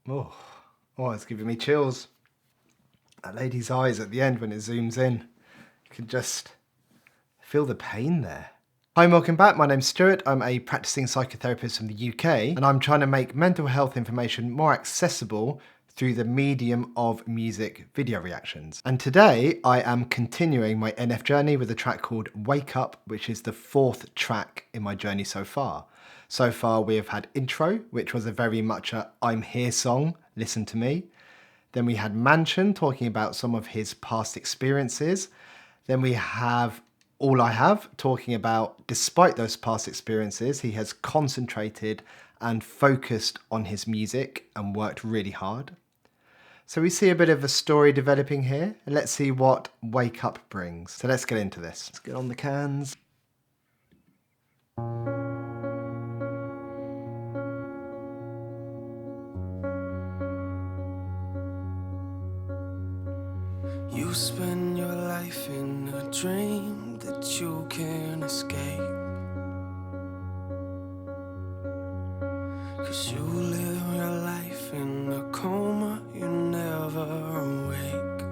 Oh, oh, it's giving me chills. That lady's eyes at the end when it zooms in. You can just feel the pain there. Hi and welcome back. My name's Stuart. I'm a practicing psychotherapist from the UK, and I'm trying to make mental health information more accessible through the medium of music video reactions. And today I am continuing my NF journey with a track called Wake Up, which is the 4th track in my journey so far. So far we have had Intro, which was a very much a I'm Here song, listen to me. Then we had Mansion talking about some of his past experiences. Then we have All I Have talking about, despite those past experiences, he has concentrated and focused on his music and worked really hard. So we see a bit of a story developing here. Let's see what Wake Up brings. So let's get into this. Let's get on the cans. You spend your life in a dream that you can't escape, 'cause you live your life in a coma, you never awake.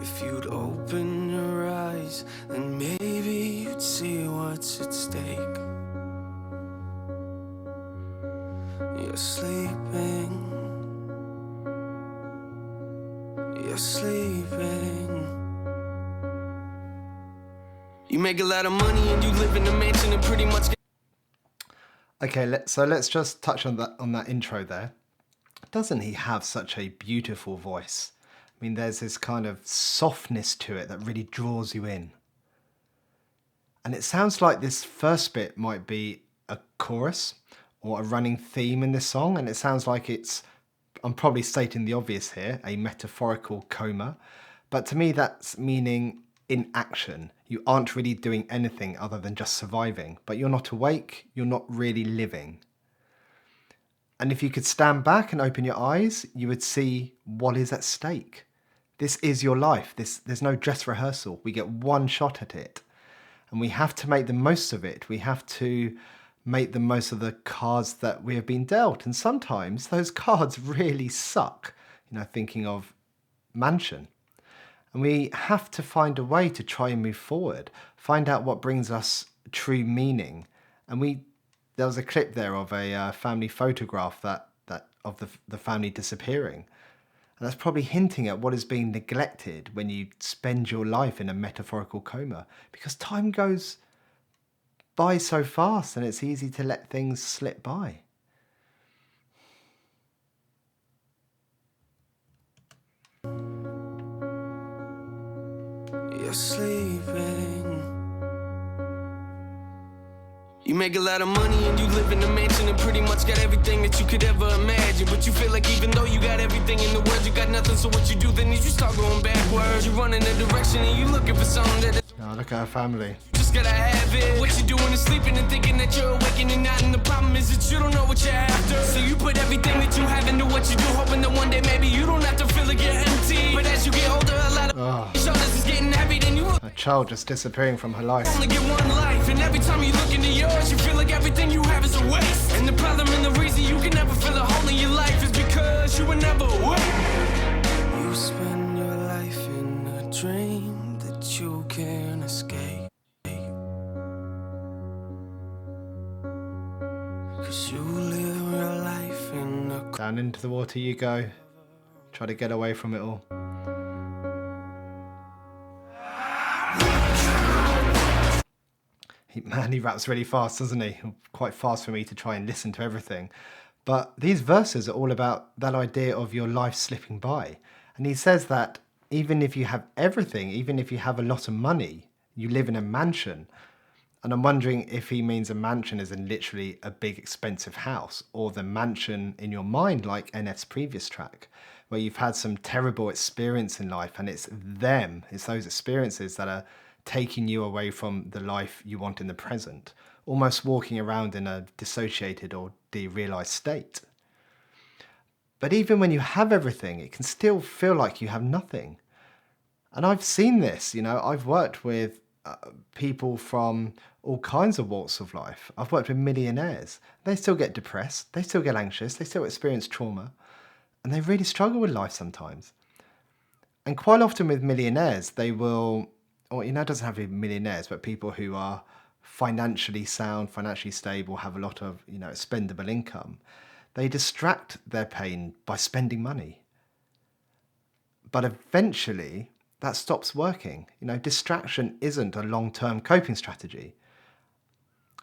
If you'd open your eyes, then maybe you'd see what's at stake. You're sleeping. You're sleeping. You make a lot of money and you live in a mansion and pretty much. Okay, so let's just touch on that intro there. Doesn't he have such a beautiful voice? I mean, there's this kind of softness to it that really draws you in. And it sounds like this first bit might be a chorus or a running theme in this song, and it sounds like I'm probably stating the obvious here, a metaphorical coma, but to me that's meaning in action. You aren't really doing anything other than just surviving, but you're not awake, you're not really living. And if you could stand back and open your eyes, you would see what is at stake. This is your life. There's no dress rehearsal. We get one shot at it, and we have to make the most of it. We have to make the most of the cards that we have been dealt. And sometimes those cards really suck, thinking of Mansion. And we have to find a way to try and move forward, find out what brings us true meaning. And there was a clip there of a family photograph that of the family disappearing. And that's probably hinting at what is being neglected when you spend your life in a metaphorical coma, because time goes by so fast and it's easy to let things slip by. You're sleeping. You make a lot of money and you live in a mansion and pretty much got everything that you could ever imagine, but you feel like even though you got everything in the world, you got nothing. So what you do then is you start going backwards. You run in a direction and you looking for something that Look at our family. Just gotta have it. What you doing is sleeping and thinking that you're awakening not, and the problem is that you don't know what you're after. So you put everything that you have into what you do, hoping that one day maybe you don't have to feel like you're empty. But as you get older, a lot of your shoulders is getting heavy, then you A child just disappearing from her life. only get one life, and every time you look into yours, you feel like everything you have is a waste. And the problem and the reason you can never feel a hole in your life is because you were never awake. You spend your life in a dream that you can't escape, 'cause you live your life in a Down into the water you go. Try to get away from it all. He raps really fast, doesn't he? Quite fast for me to try and listen to everything. But these verses are all about that idea of your life slipping by. And he says that even if you have everything, even if you have a lot of money, you live in a mansion. And I'm wondering if he means a mansion as in literally a big expensive house, or the mansion in your mind like NF's previous track, where you've had some terrible experience in life and it's those experiences that are taking you away from the life you want in the present, almost walking around in a dissociated or derealized state. But even when you have everything, it can still feel like you have nothing. And I've seen this, I've worked with people from all kinds of walks of life. I've worked with millionaires. They still get depressed. They still get anxious. They still experience trauma. And they really struggle with life sometimes. And quite often with millionaires, they will, or it doesn't have to be millionaires, but people who are financially sound, financially stable, have a lot of, expendable income. They distract their pain by spending money. But eventually, that stops working. Distraction isn't a long-term coping strategy.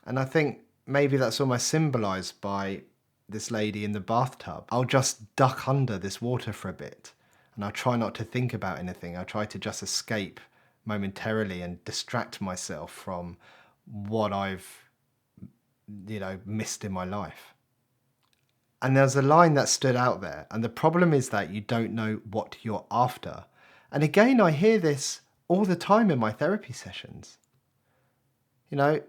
And I think maybe that's almost symbolized by this lady in the bathtub. I'll just duck under this water for a bit, and I'll try not to think about anything. I'll try to just escape momentarily and distract myself from what I've, missed in my life. And there's a line that stood out there. And the problem is that you don't know what you're after. And again, I hear this all the time in my therapy sessions.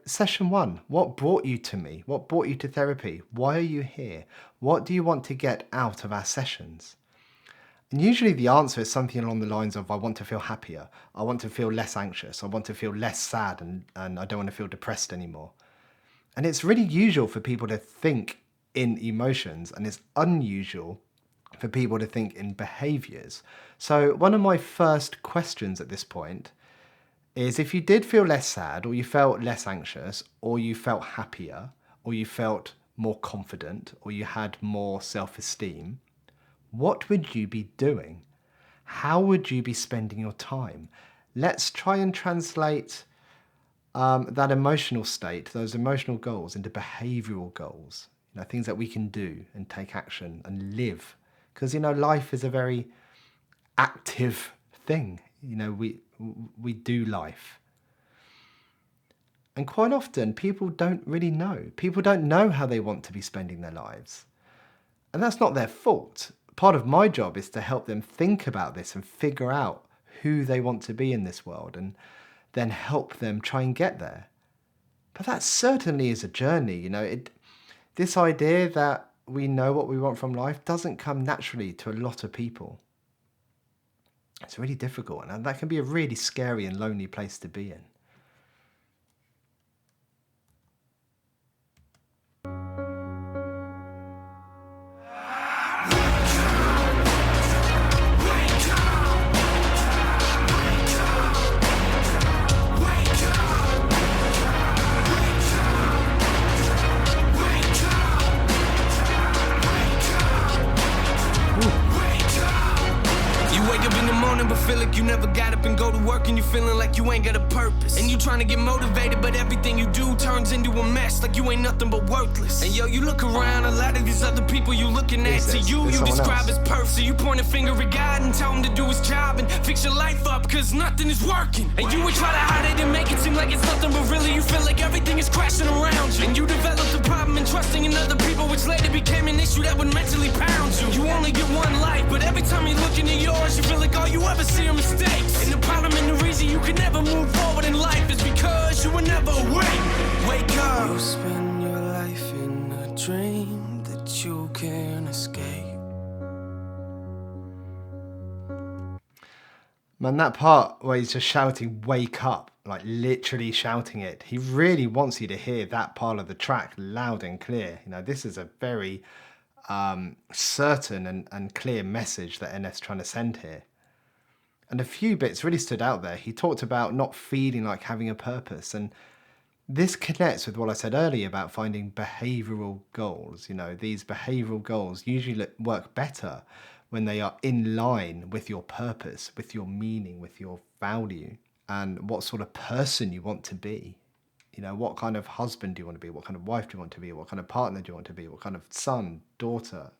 Session 1, what brought you to me? What brought you to therapy? Why are you here? What do you want to get out of our sessions? And usually the answer is something along the lines of, I want to feel happier. I want to feel less anxious. I want to feel less sad, and I don't want to feel depressed anymore. And it's really usual for people to think in emotions, and it's unusual for people to think in behaviours. So one of my first questions at this point is, if you did feel less sad, or you felt less anxious, or you felt happier, or you felt more confident, or you had more self-esteem, what would you be doing? How would you be spending your time? Let's try and translate that emotional state, those emotional goals, into behavioural goals. Things that we can do and take action and live. Because, life is a very active thing. We do life. And quite often people don't really know. People don't know how they want to be spending their lives. And that's not their fault. Part of my job is to help them think about this and figure out who they want to be in this world, and then help them try and get there. But that certainly is a journey. This idea that we know what we want from life doesn't come naturally to a lot of people. It's really difficult, and that can be a really scary and lonely place to be in. But feel like you never got up and go to work, and you feeling like you ain't got a purpose. And you trying to get motivated, but everything you do turns into a mess, like you ain't nothing but worthless. And you look around, a lot of these other people you looking at, to you describe as perfect. So you point a finger at God and tell him to do his job and fix your life up, cause nothing is working. And you would try to hide it and make it seem like it's nothing, but really you feel like everything is crashing around you. And you developed the problem in trusting in other people, which later became an issue that would mentally pound you. You only get one life, but every time you look into yours, you feel like all you ever see are mistakes. And the problem and the reason you can never move forward in life is because you were never awake. Wake up. You spend your life in a dream that you can't escape. Man, that part where he's just shouting, wake up, like literally shouting it, he really wants you to hear that part of the track loud and clear. This is a very certain and clear message that NF's trying to send here. And a few bits really stood out there. He talked about not feeling like having a purpose. And this connects with what I said earlier about finding behavioural goals. These behavioural goals usually work better when they are in line with your purpose, with your meaning, with your value, and what sort of person you want to be. What kind of husband do you want to be? What kind of wife do you want to be? What kind of partner do you want to be? What kind of son, daughter,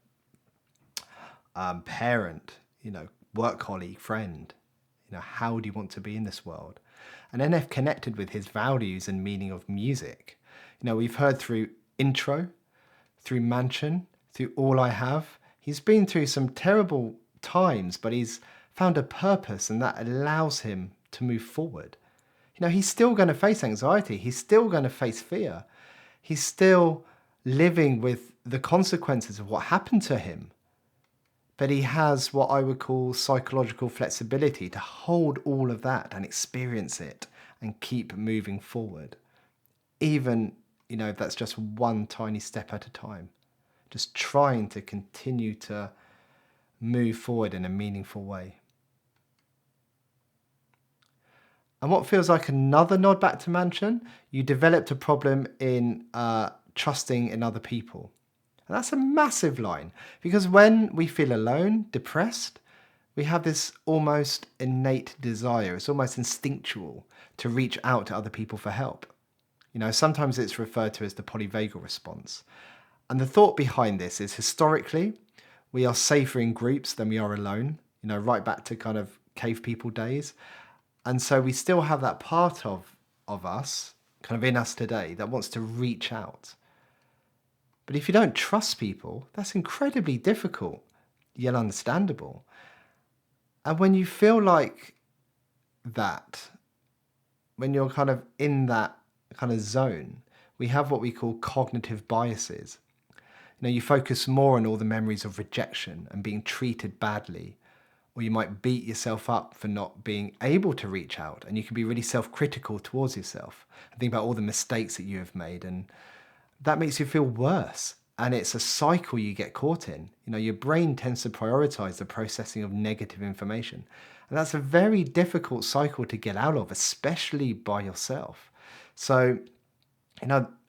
parent, work colleague, friend? How do you want to be in this world? And NF connected with his values and meaning of music. We've heard through Intro, through Mansion, through All I Have. He's been through some terrible times, but he's found a purpose, and that allows him to move forward. He's still going to face anxiety. He's still going to face fear. He's still living with the consequences of what happened to him. But he has what I would call psychological flexibility to hold all of that and experience it and keep moving forward. Even, if that's just one tiny step at a time. Just trying to continue to move forward in a meaningful way. And what feels like another nod back to Mansion, you developed a problem in trusting in other people. And that's a massive line, because when we feel alone, depressed, we have this almost innate desire, it's almost instinctual, to reach out to other people for help. Sometimes it's referred to as the polyvagal response. And the thought behind this is, historically, we are safer in groups than we are alone, right back to kind of cave people days. And so we still have that part of us, kind of in us today, that wants to reach out. But if you don't trust people, that's incredibly difficult, yet understandable. And when you feel like that, when you're kind of in that kind of zone, we have what we call cognitive biases. You focus more on all the memories of rejection and being treated badly, or you might beat yourself up for not being able to reach out, and you can be really self-critical towards yourself and think about all the mistakes that you have made, and that makes you feel worse. And it's a cycle you get caught in. Your brain tends to prioritize the processing of negative information, and that's a very difficult cycle to get out of, especially by yourself. So,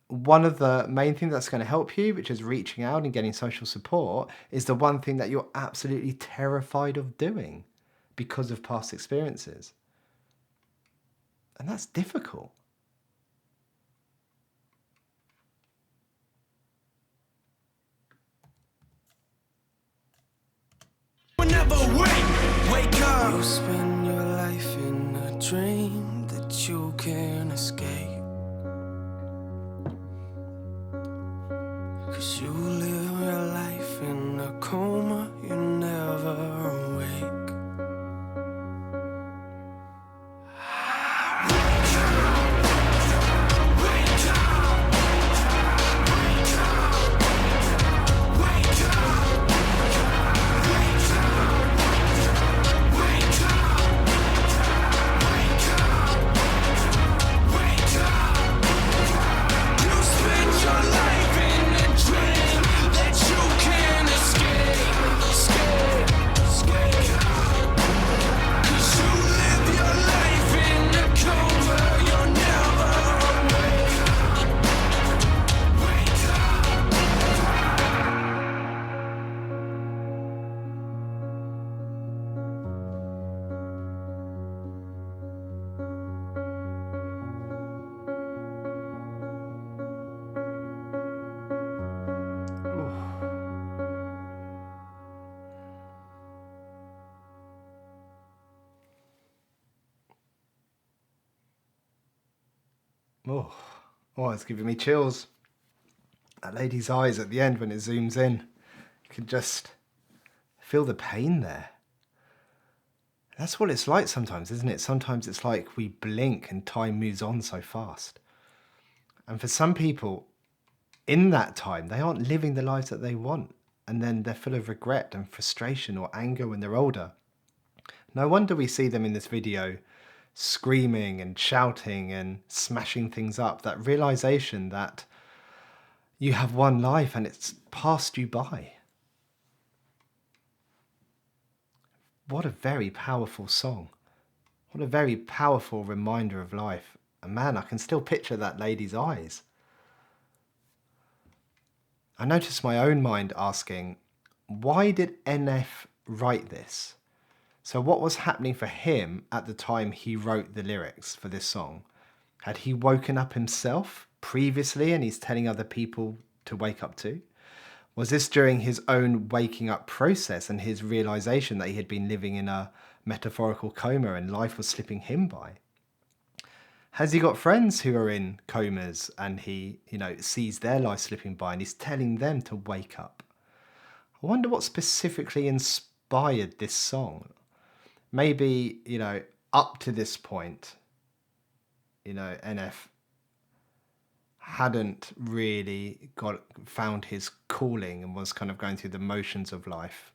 one of the main things that's going to help you, which is reaching out and getting social support, is the one thing that you're absolutely terrified of doing because of past experiences. And that's difficult. Never wake up. You spend your life in a dream that you can't escape. 'Cause you live your life in a coma, you never awake. Oh, it's giving me chills. That lady's eyes at the end when it zooms in. You can just feel the pain there. That's what it's like sometimes, isn't it? Sometimes it's like we blink and time moves on so fast. And for some people, in that time, they aren't living the lives that they want. And then they're full of regret and frustration or anger when they're older. No wonder we see them in this video screaming and shouting and smashing things up. That realization that you have one life and it's passed you by. What a very powerful song. What a very powerful reminder of life. And man, I can still picture that lady's eyes. I noticed my own mind asking, why did NF write this? So what was happening for him at the time he wrote the lyrics for this song? Had he woken up himself previously and he's telling other people to wake up too? Was this during his own waking up process and his realization that he had been living in a metaphorical coma and life was slipping him by? Has he got friends who are in comas and he, sees their life slipping by and he's telling them to wake up? I wonder what specifically inspired this song. Maybe, up to this point, NF hadn't really found his calling and was kind of going through the motions of life.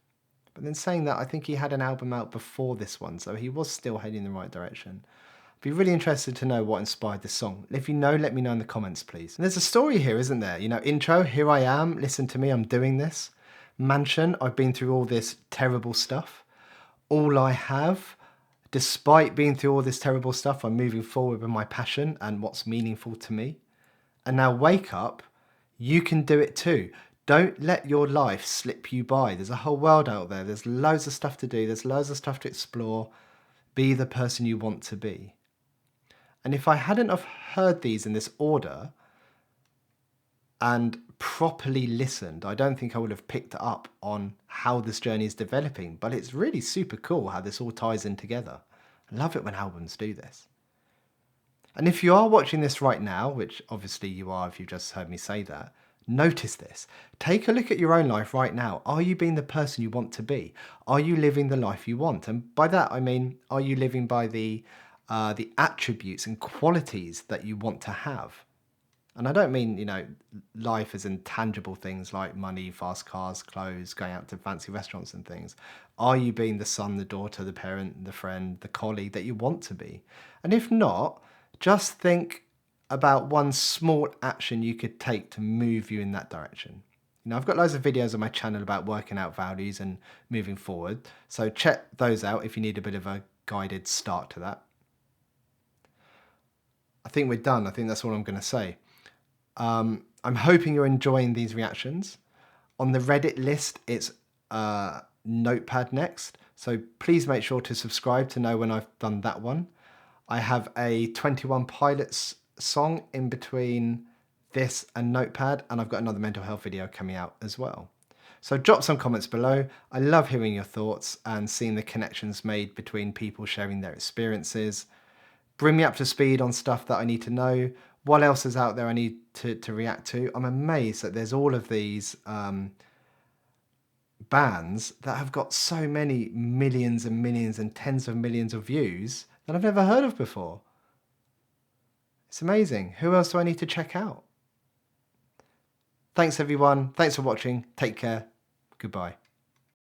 But then saying that, I think he had an album out before this one, so he was still heading in the right direction. I'd be really interested to know what inspired this song. If you know, let me know in the comments, please. And there's a story here, isn't there? You know, intro, here I am, listen to me, I'm doing this. Mansion, I've been through all this terrible stuff. All I have, despite being through all this terrible stuff, I'm moving forward with my passion and what's meaningful to me. And now wake up, you can do it too. Don't let your life slip you by. There's a whole world out there. There's loads of stuff to do. There's loads of stuff to explore. Be the person you want to be. And if I hadn't have heard these in this order and properly listened, I don't think I would have picked up on how this journey is developing. But it's really super cool how this all ties in together. I love it when albums do this. And if you are watching this right now, which obviously you are if you've just heard me say that, notice this. Take a look at your own life right now. Are you being the person you want to be? Are you living the life you want? And by that, I mean, are you living by the attributes and qualities that you want to have? And I don't mean, you know, life as in tangible things like money, fast cars, clothes, going out to fancy restaurants and things. Are you being the son, the daughter, the parent, the friend, the colleague that you want to be? And if not, just think about one small action you could take to move you in that direction. You know, I've got loads of videos on my channel about working out values and moving forward. So check those out if you need a bit of a guided start to that. I think we're done. I think that's all I'm going to say. I'm hoping you're enjoying these reactions. On the Reddit list, it's Notepad next. So please make sure to subscribe to know when I've done that one. I have a 21 Pilots song in between this and Notepad, and I've got another mental health video coming out as well. So drop some comments below. I love hearing your thoughts and seeing the connections made between people sharing their experiences. Bring me up to speed on stuff that I need to know. What else is out there I need to react to? I'm amazed that there's all of these bands that have got so many millions and millions and tens of millions of views that I've never heard of before. It's amazing. Who else do I need to check out? Thanks everyone. Thanks for watching. Take care. Goodbye.